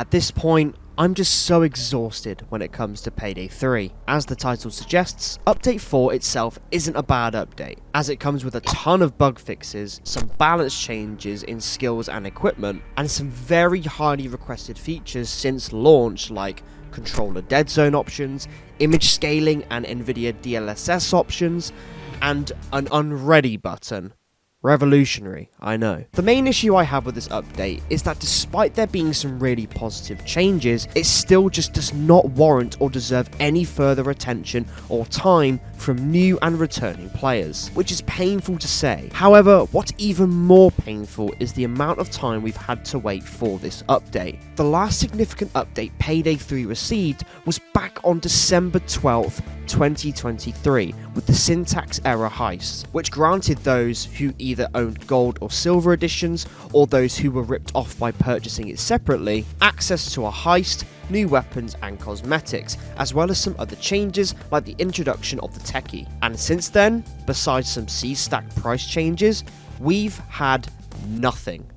At this point, I'm just so exhausted when it comes to Payday 3. As the title suggests, Update 4 itself isn't a bad update, as it comes with a ton of bug fixes, some balance changes in skills and equipment, and some very highly requested features since launch like controller Deadzone options, image scaling and Nvidia DLSS options, and an Unready button. Revolutionary, I know. The main issue I have with this update is that despite there being some really positive changes, it still just does not warrant or deserve any further attention or time from new and returning players, which is painful to say. However, what's even more painful is the amount of time we've had to wait for this update. The last significant update Payday 3 received was back on December 12th, 2023 with the syntax error heist, which granted those who either owned gold or silver editions or those who were ripped off by purchasing it separately access to a heist, new weapons and cosmetics, as well as some other changes like the introduction of the techie. And since then, besides some C-stack price changes, we've had nothing.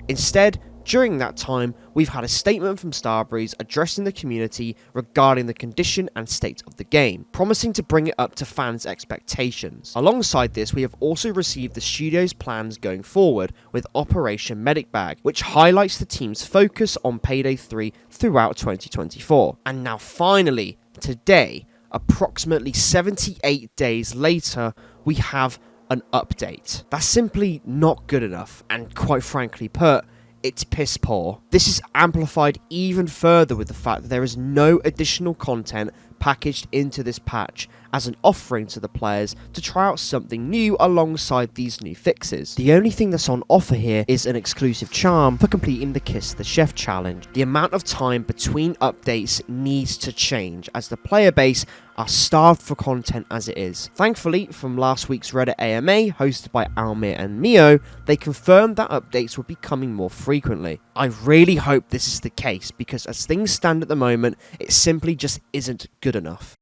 Instead, during that time, we've had a statement from Starbreeze addressing the community regarding the condition and state of the game, promising to bring it up to fans' expectations. Alongside this, we have also received the studio's plans going forward with Operation Medic Bag, which highlights the team's focus on Payday 3 throughout 2024. And now finally, today, approximately 78 days later, we have an update. That's simply not good enough, and quite frankly put, it's piss poor. This is amplified even further with the fact that there is no additional content packaged into this patch as an offering to the players to try out something new alongside these new fixes. The only thing that's on offer here is an exclusive charm for completing the Kiss the Chef challenge. The amount of time between updates needs to change as the player base are starved for content as it is. Thankfully, from last week's Reddit AMA hosted by Almir and Mio, they confirmed that updates would be coming more frequently. I really hope this is the case because as things stand at the moment, it simply just isn't good enough.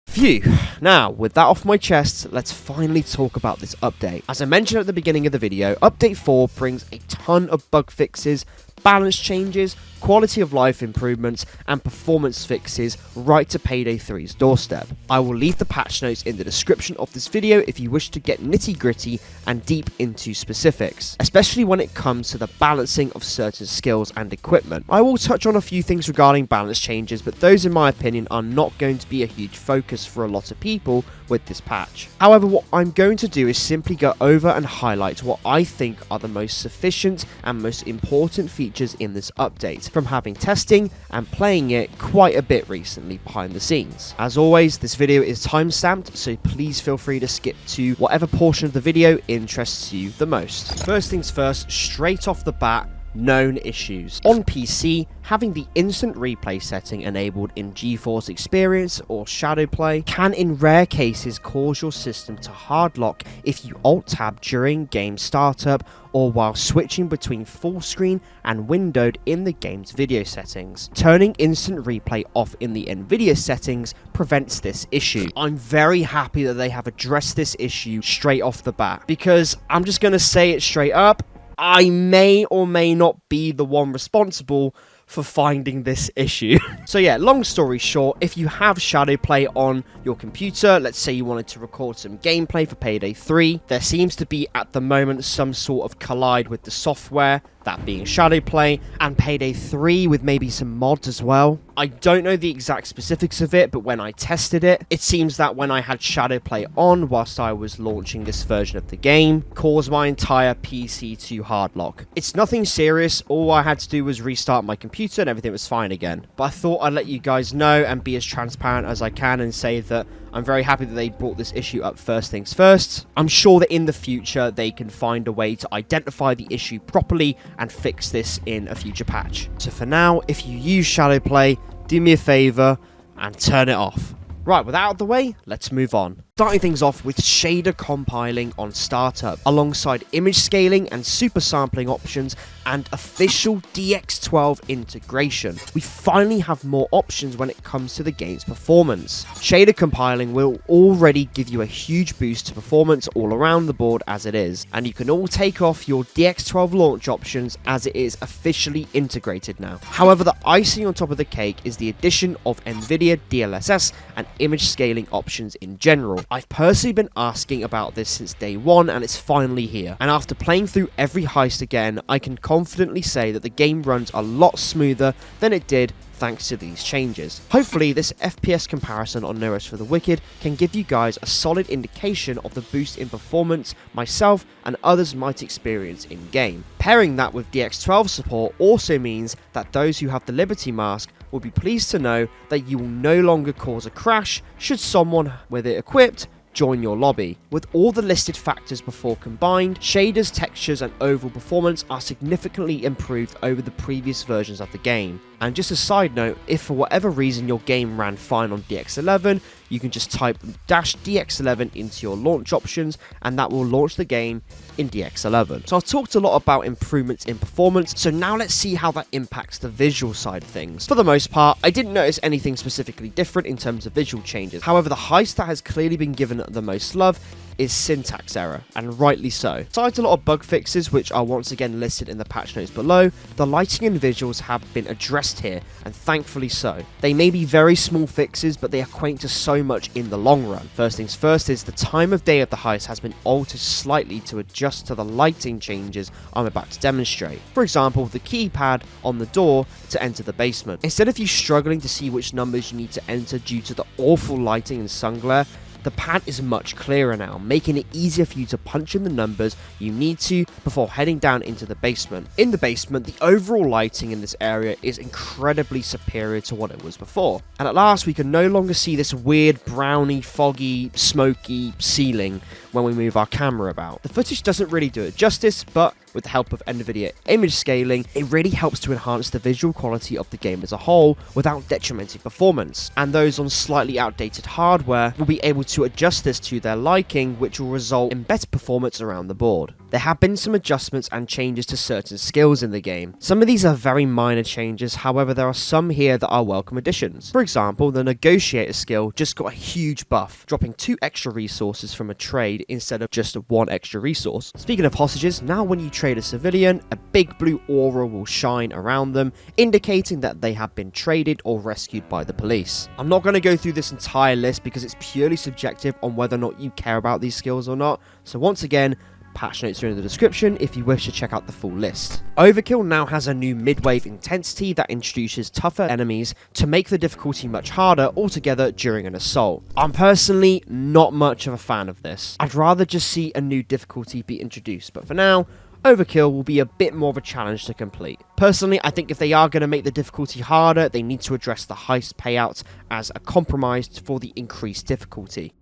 Phew. Now, with that off my chest, let's finally talk about this update. As I mentioned at the beginning of the video, Update 4 brings a ton of bug fixes, balance changes, quality of life improvements, and performance fixes right to Payday 3's doorstep. I will leave the patch notes in the description of this video if you wish to get nitty gritty and deep into specifics, especially when it comes to the balancing of certain skills and equipment. I will touch on a few things regarding balance changes, but those in my opinion are not going to be a huge focus for a lot of people with this patch. However, what I'm going to do is simply go over and highlight what I think are the most sufficient and most important features in this update, from having testing and playing it quite a bit recently behind the scenes. As always, this video is time-stamped, so please feel free to skip to whatever portion of the video interests you the most. First things first, straight off the bat, known issues. On PC, having the instant replay setting enabled in GeForce Experience or Shadowplay can in rare cases cause your system to hard lock if you alt-tab during game startup or while switching between full screen and windowed in the game's video settings. Turning instant replay off in the Nvidia settings prevents this issue. I'm very happy that they have addressed this issue straight off the bat, because I'm just going to say it straight up, I may or may not be the one responsible for finding this issue. So yeah, long story short, if you have Shadowplay on your computer, let's say you wanted to record some gameplay for Payday 3, there seems to be at the moment some sort of collide with the software, that being Shadowplay, and Payday 3 with maybe some mods as well. I don't know the exact specifics of it, but when I tested it, it seems that when I had Shadowplay on whilst I was launching this version of the game, caused my entire PC to hard lock. It's nothing serious, all I had to do was restart my computer and everything was fine again. But I thought I'd let you guys know and be as transparent as I can and say that I'm very happy that they brought this issue up first things first. I'm sure that in the future they can find a way to identify the issue properly and fix this in a future patch. So for now, if you use Shadowplay, do me a favor and turn it off. Right, with that out of the way, let's move on. Starting things off with shader compiling on startup, alongside image scaling and super sampling options and official DX12 integration. We finally have more options when it comes to the game's performance. Shader compiling will already give you a huge boost to performance all around the board as it is, and you can all take off your DX12 launch options as it is officially integrated now. However, the icing on top of the cake is the addition of Nvidia DLSS and image scaling options in general. I've personally been asking about this since day one, and it's finally here. And after playing through every heist again, I can confidently say that the game runs a lot smoother than it did thanks to these changes. Hopefully this FPS comparison on No Rest for the Wicked can give you guys a solid indication of the boost in performance myself and others might experience in game. Pairing that with DX12 support also means that those who have the Liberty Mask will be pleased to know that you will no longer cause a crash should someone with it equipped join your lobby. With all the listed factors before combined, shaders, textures and overall performance are significantly improved over the previous versions of the game. And just a side note, if for whatever reason your game ran fine on DX11, you can just type -DX11 into your launch options and that will launch the game in DX11. So I've talked a lot about improvements in performance, so now let's see how that impacts the visual side of things. For the most part, I didn't notice anything specifically different in terms of visual changes. However, the heist that has clearly been given the most love is syntax error, and rightly so. Besides a lot of bug fixes, which are once again listed in the patch notes below, the lighting and visuals have been addressed here, and thankfully so. They may be very small fixes, but they equate to so much in the long run. First things first is the time of day of the heist has been altered slightly to adjust to the lighting changes I'm about to demonstrate. For example, the keypad on the door to enter the basement. Instead of you struggling to see which numbers you need to enter due to the awful lighting and sun glare, the pad is much clearer now, making it easier for you to punch in the numbers you need to before heading down into the basement. In the basement, the overall lighting in this area is incredibly superior to what it was before. And at last, we can no longer see this weird browny, foggy, smoky ceiling when we move our camera about. The footage doesn't really do it justice, but with the help of Nvidia image scaling, it really helps to enhance the visual quality of the game as a whole without detrimenting performance. And those on slightly outdated hardware will be able to adjust this to their liking, which will result in better performance around the board. There have been some adjustments and changes to certain skills in the game. Some of these are very minor changes, however there are some here that are welcome additions. For example, the negotiator skill just got a huge buff, dropping 2 extra resources from a trade instead of just 1 extra resource. Speaking of hostages, now when you trade a civilian, a big blue aura will shine around them, indicating that they have been traded or rescued by the police. I'm not going to go through this entire list because it's purely subjective on whether or not you care about these skills or not, so once again, patch notes are in the description if you wish to check out the full list. Overkill now has a new mid-wave intensity that introduces tougher enemies to make the difficulty much harder altogether during an assault. I'm personally not much of a fan of this. I'd rather just see a new difficulty be introduced, but for now, Overkill will be a bit more of a challenge to complete. Personally, I think if they are going to make the difficulty harder, they need to address the heist payouts as a compromise for the increased difficulty.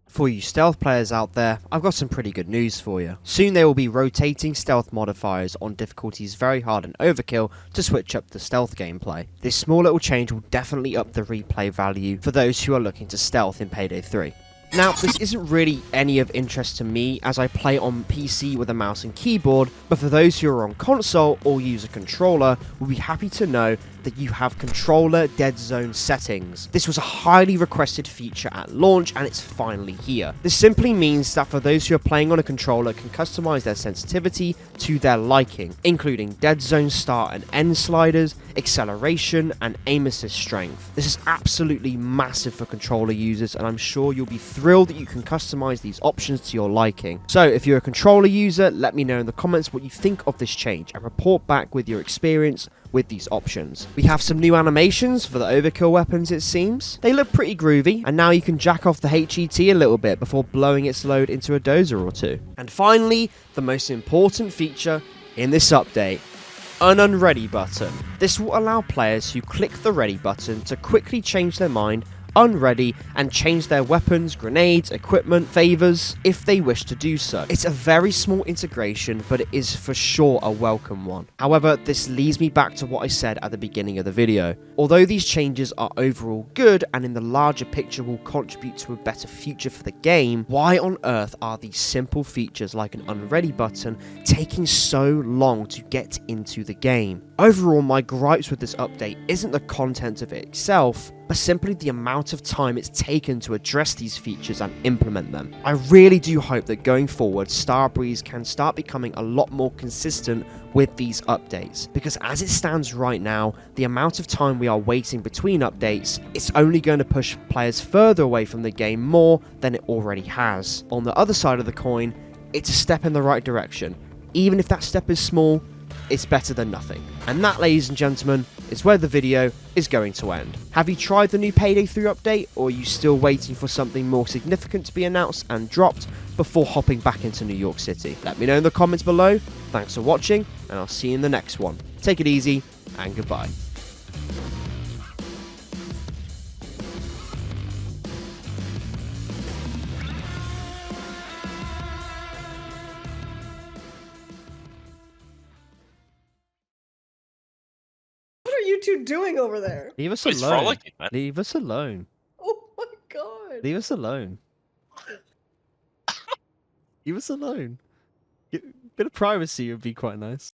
For you stealth players out there, I've got some pretty good news for you. Soon they will be rotating stealth modifiers on difficulties very hard and overkill to switch up the stealth gameplay. This small little change will definitely up the replay value for those who are looking to stealth in Payday 3. Now, this isn't really any of interest to me as I play on PC with a mouse and keyboard, but for those who are on console or use a controller, will be happy to know that you have controller Deadzone settings. This was a highly requested feature at launch and it's finally here. This simply means that for those who are playing on a controller can customize their sensitivity to their liking, including Deadzone start and end sliders, acceleration and aim assist strength. This is absolutely massive for controller users and I'm sure you'll be thrilled that you can customize these options to your liking. So if you're a controller user, let me know in the comments what you think of this change and report back with your experience with these options. We have some new animations for the overkill weapons, it seems. They look pretty groovy, and now you can jack off the HET a little bit before blowing its load into a dozer or two. And finally, the most important feature in this update, an Unready Button. This will allow players who click the ready button to quickly change their mind unready and change their weapons, grenades, equipment, favors, if they wish to do so. It's a very small integration, but it is for sure a welcome one. However, this leads me back to what I said at the beginning of the video. Although these changes are overall good and in the larger picture will contribute to a better future for the game, why on earth are these simple features like an Unready button taking so long to get into the game? Overall, my gripes with this update isn't the content of it itself, but simply the amount of time it's taken to address these features and implement them. I really do hope that going forward, Starbreeze can start becoming a lot more consistent with these updates, because as it stands right now, the amount of time we are waiting between updates, it's only going to push players further away from the game more than it already has. On the other side of the coin, it's a step in the right direction. Even if that step is small, it's better than nothing. And that, ladies and gentlemen, is where the video is going to end. Have you tried the new Payday 3 update, or are you still waiting for something more significant to be announced and dropped before hopping back into New York City? Let me know in the comments below. Thanks for watching, and I'll see you in the next one. Take it easy, and goodbye. What are you two doing over there? Leave us It's alone. frolicking, man. Leave us alone. Oh my god. Leave us alone. Leave us alone. A bit of privacy would be quite nice.